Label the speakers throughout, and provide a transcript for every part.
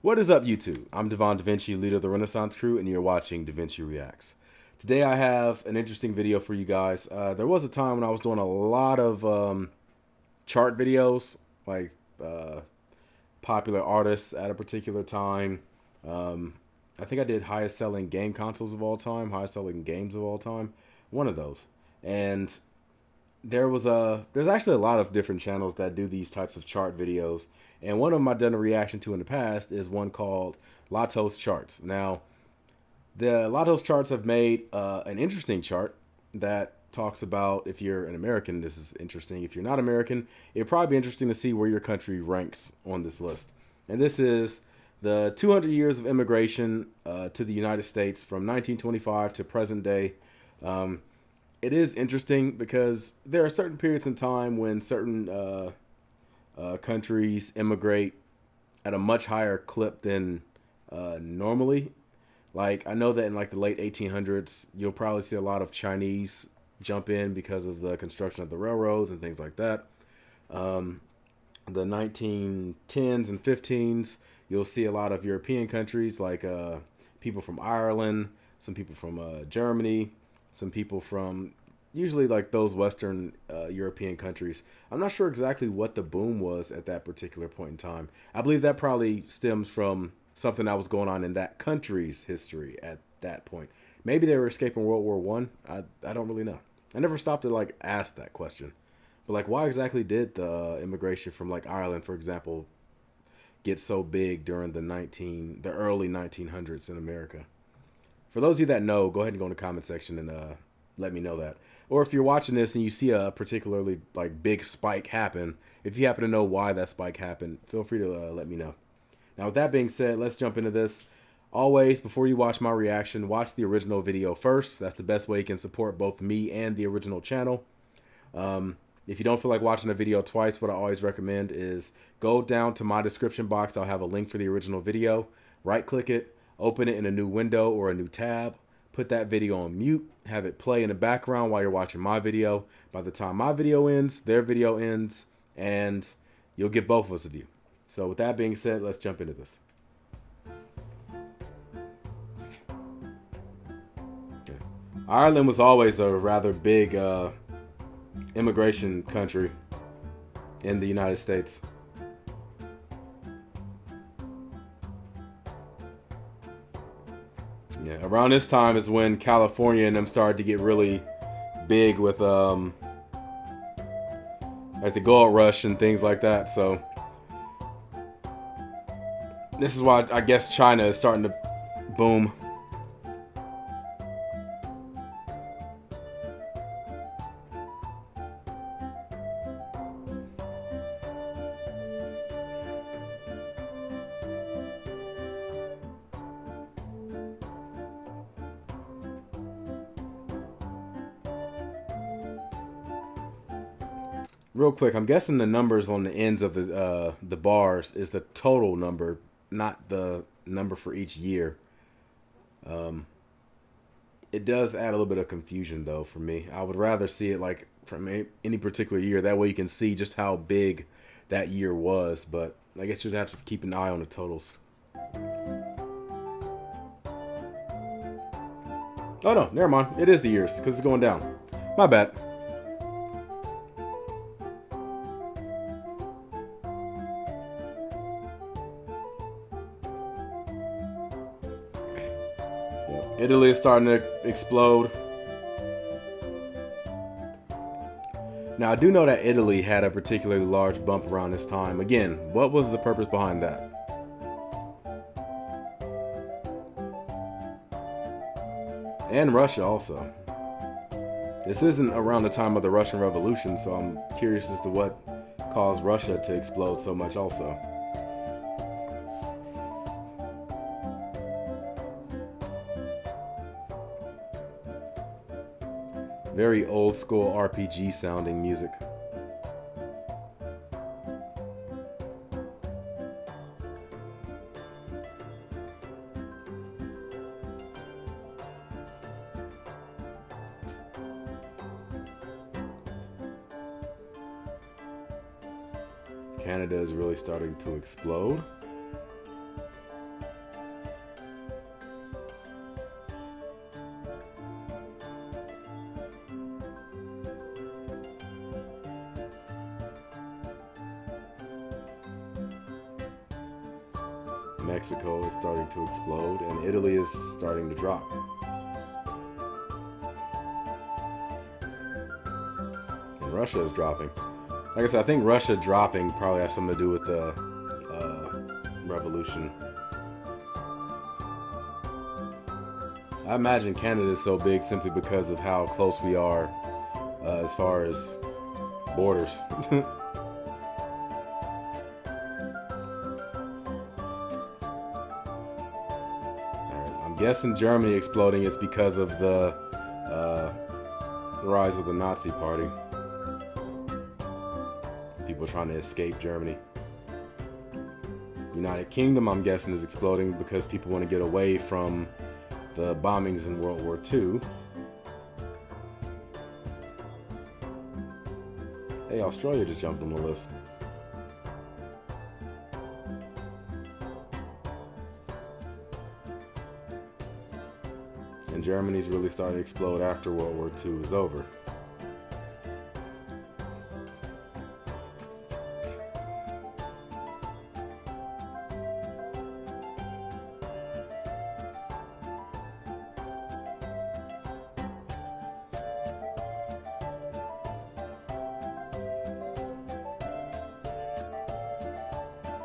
Speaker 1: What is up, YouTube? I'm Devon DaVinci, leader of the Renaissance crew, and you're watching DaVinci Reacts. Today I have an interesting video for you guys. There was a time when I was doing a lot of chart videos, like popular artists at a particular time. I think I did highest selling game consoles of all time, highest selling games of all time, one of those. And there's actually a lot of different channels that do these types of chart videos, and one of them I've done a reaction to in the past is one called Latos charts. Now, the Latos charts have made an interesting chart that talks about, if you're an American, this is interesting. If you're not American, it'd probably be interesting to see where your country ranks on this list. And this is the 200 years of immigration to the United States from 1925 to present day. It is interesting because there are certain periods in time when certain countries immigrate at a much higher clip than normally. Like, I know that in like the late 1800s, you'll probably see a lot of Chinese jump in because of the construction of the railroads and things like that. The 1910s and 15s, you'll see a lot of European countries, like people from Ireland, some people from Germany, some people from usually like those Western European countries. I'm not sure exactly what the boom was at that particular point in time. I believe that probably stems from something that was going on in that country's history at that point. Maybe they were escaping World War One. I don't really know. I never stopped to like ask that question. But like, why exactly did the immigration from like Ireland, for example, get so big during the early 1900s in America? For those of you that know, go ahead and go in the comment section and let me know that. Or if you're watching this and you see a particularly like big spike happen, if you happen to know why that spike happened, feel free to let me know. Now, with that being said, let's jump into this. Always, before you watch my reaction, watch the original video first. That's the best way you can support both me and the original channel. If you don't feel like watching a video twice, what I always recommend is go down to my description box. I'll have a link for the original video. Right-click it, open it in a new window or a new tab. Put that video on mute, have it play in the background while you're watching my video. By the time my video ends, their video ends, and you'll get both of us a view. So with that being said, let's jump into this. Okay. Ireland was always a rather big immigration country in the United States. Yeah, around this time is when California and them started to get really big with like the gold rush and things like that. So this is why I guess China is starting to boom. Real quick, I'm guessing the numbers on the ends of the bars is the total number, not the number for each year. It does add a little bit of confusion, though, for me. I would rather see it like from any particular year. That way you can see just how big that year was. But I guess you'd have to keep an eye on the totals. Oh, no, never mind. It is the years because it's going down. My bad. Italy is starting to explode. Now, I do know that Italy had a particularly large bump around this time. Again, what was the purpose behind that? And Russia also. This isn't around the time of the Russian Revolution, so I'm curious as to what caused Russia to explode so much also. Very old school RPG sounding music. Canada is really starting to explode. Mexico is starting to explode, and Italy is starting to drop. And Russia is dropping. Like I said, I think Russia dropping probably has something to do with the revolution. I imagine Canada is so big simply because of how close we are as far as borders. I'm guessing Germany exploding is because of the rise of the Nazi Party. People trying to escape Germany. United Kingdom, I'm guessing, is exploding because people want to get away from the bombings in World War II. Hey, Australia just jumped on the list. And Germany's really starting to explode after World War II is over.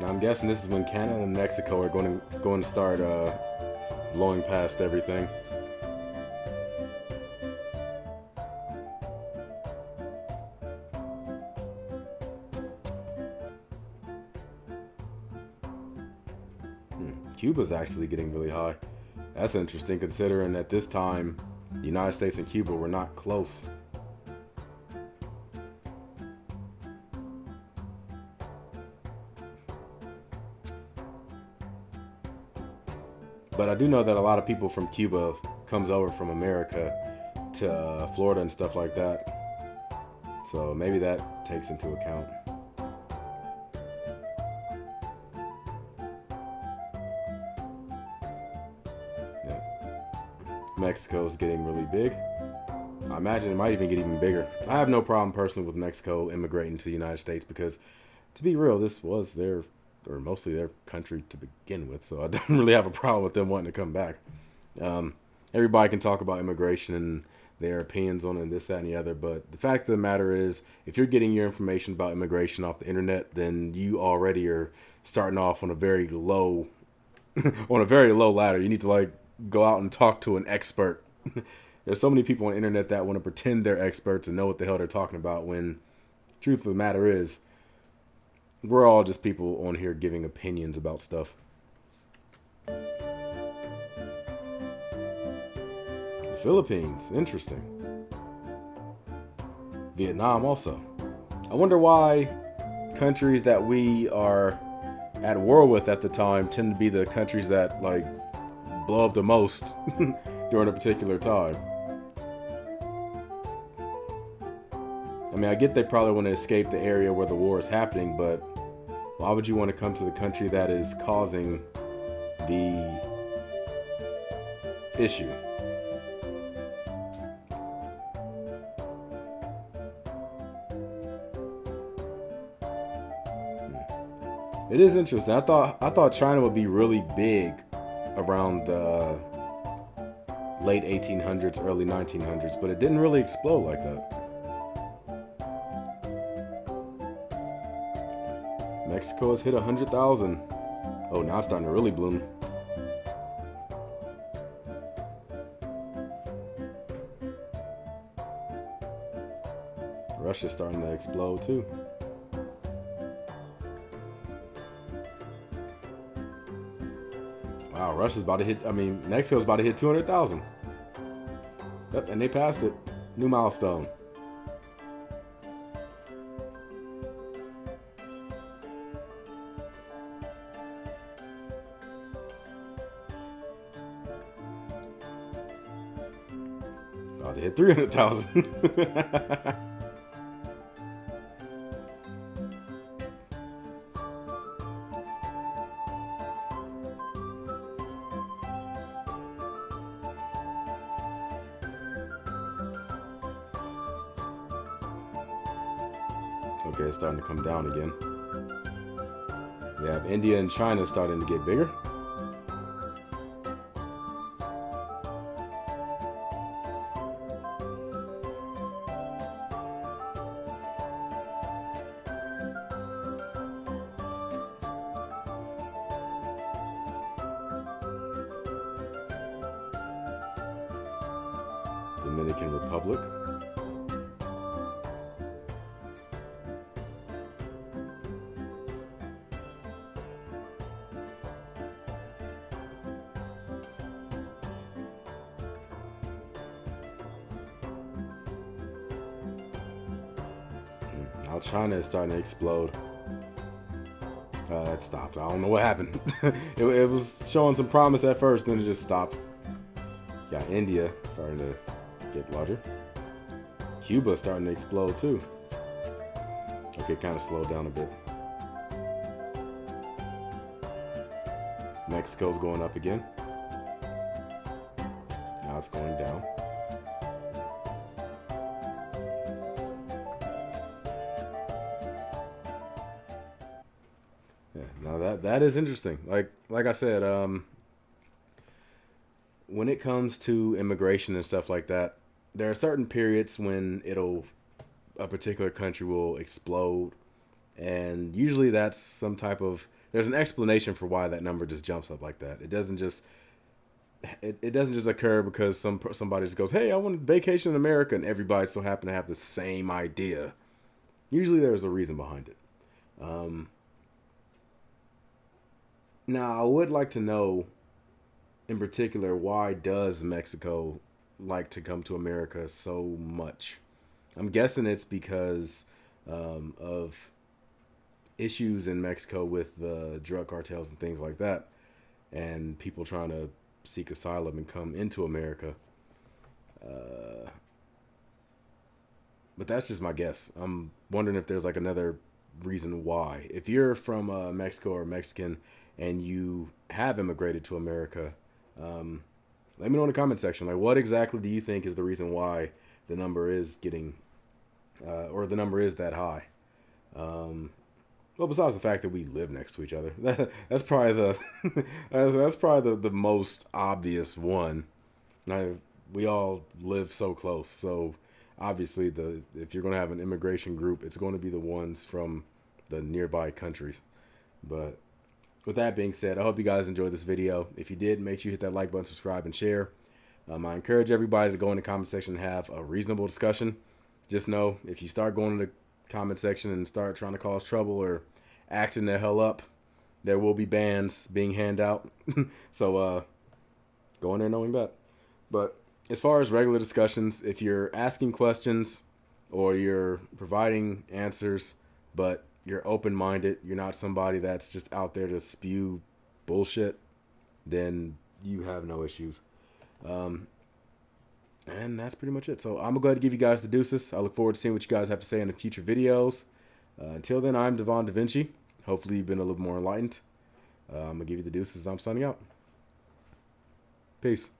Speaker 1: Now I'm guessing this is when Canada and Mexico are going to start blowing past everything. Cuba's actually getting really high. That's interesting considering at this time the United States and Cuba were not close. But I do know that a lot of people from Cuba comes over from America to Florida and stuff like that. So maybe that takes into account. Yeah. Mexico is getting really big. I imagine it might even get even bigger. I have no problem personally with Mexico immigrating to the United States because, to be real, this was their or mostly their country to begin with, so I don't really have a problem with them wanting to come back. Everybody can talk about immigration and their opinions on it and this, that, and the other, but the fact of the matter is, if you're getting your information about immigration off the internet, then you already are starting off on a very low on a very low ladder. You need to go out and talk to an expert. There's so many people on the internet that want to pretend they're experts and know what the hell they're talking about, when truth of the matter is, we're all just people on here giving opinions about stuff. The Philippines, interesting. Vietnam also. I wonder why countries that we are at war with at the time tend to be the countries that blow up the most during a particular time. I mean, I get they probably want to escape the area where the war is happening, but why would you want to come to the country that is causing the issue? It is interesting. I thought China would be really big around the late 1800s, early 1900s, but it didn't really explode like that. Mexico has hit 100,000. Oh, now it's starting to really bloom. Russia's starting to explode too. Wow, Russia's about to hit, Mexico's about to hit 200,000. Yep, and they passed it. New milestone. About to hit 300,000. Okay, it's starting to come down again. We have India and China starting to get bigger. Dominican Republic. Now China is starting to explode. It stopped. I don't know what happened. it was showing some promise at first, then it just stopped. Got India starting to get larger. Cuba starting to explode too. Okay, kind of slowed down a bit. Mexico's going up again. Now it's going down. Yeah, now that is interesting. Like I said, when it comes to immigration and stuff like that, there are certain periods when a particular country will explode, and usually that's some type of, there's an explanation for why that number just jumps up like that. It doesn't just occur because somebody just goes, hey, I want to vacation in America, and everybody so happen to have the same idea. Usually there's a reason behind it. Now I would like to know in particular, why does Mexico like to come to America so much? I'm guessing it's because of issues in Mexico with the drug cartels and things like that, and people trying to seek asylum and come into America. But that's just my guess. I'm wondering if there's like another reason why. If you're from Mexico or Mexican and you have immigrated to America, let me know in the comment section. Like, what exactly do you think is the reason why the number is getting, or the number is that high? Well, besides the fact that we live next to each other, that's probably that's probably the most obvious one. Now, we all live so close, so obviously if you're going to have an immigration group, it's going to be the ones from the nearby countries. But with that being said, I hope you guys enjoyed this video. If you did, make sure you hit that like button, subscribe, and share. I encourage everybody to go in the comment section and have a reasonable discussion. Just know, if you start going to the comment section and start trying to cause trouble or acting the hell up, there will be bans being handed out. So go in there knowing that. But as far as regular discussions, if you're asking questions or you're providing answers, but you're open-minded, you're not somebody that's just out there to spew bullshit, then you have no issues. And that's pretty much it. So I'm going to go ahead and give you guys the deuces. I look forward to seeing what you guys have to say in the future videos. Until then, I'm Devon DaVinci. Hopefully you've been a little more enlightened. I'm going to give you the deuces. I'm signing out. Peace.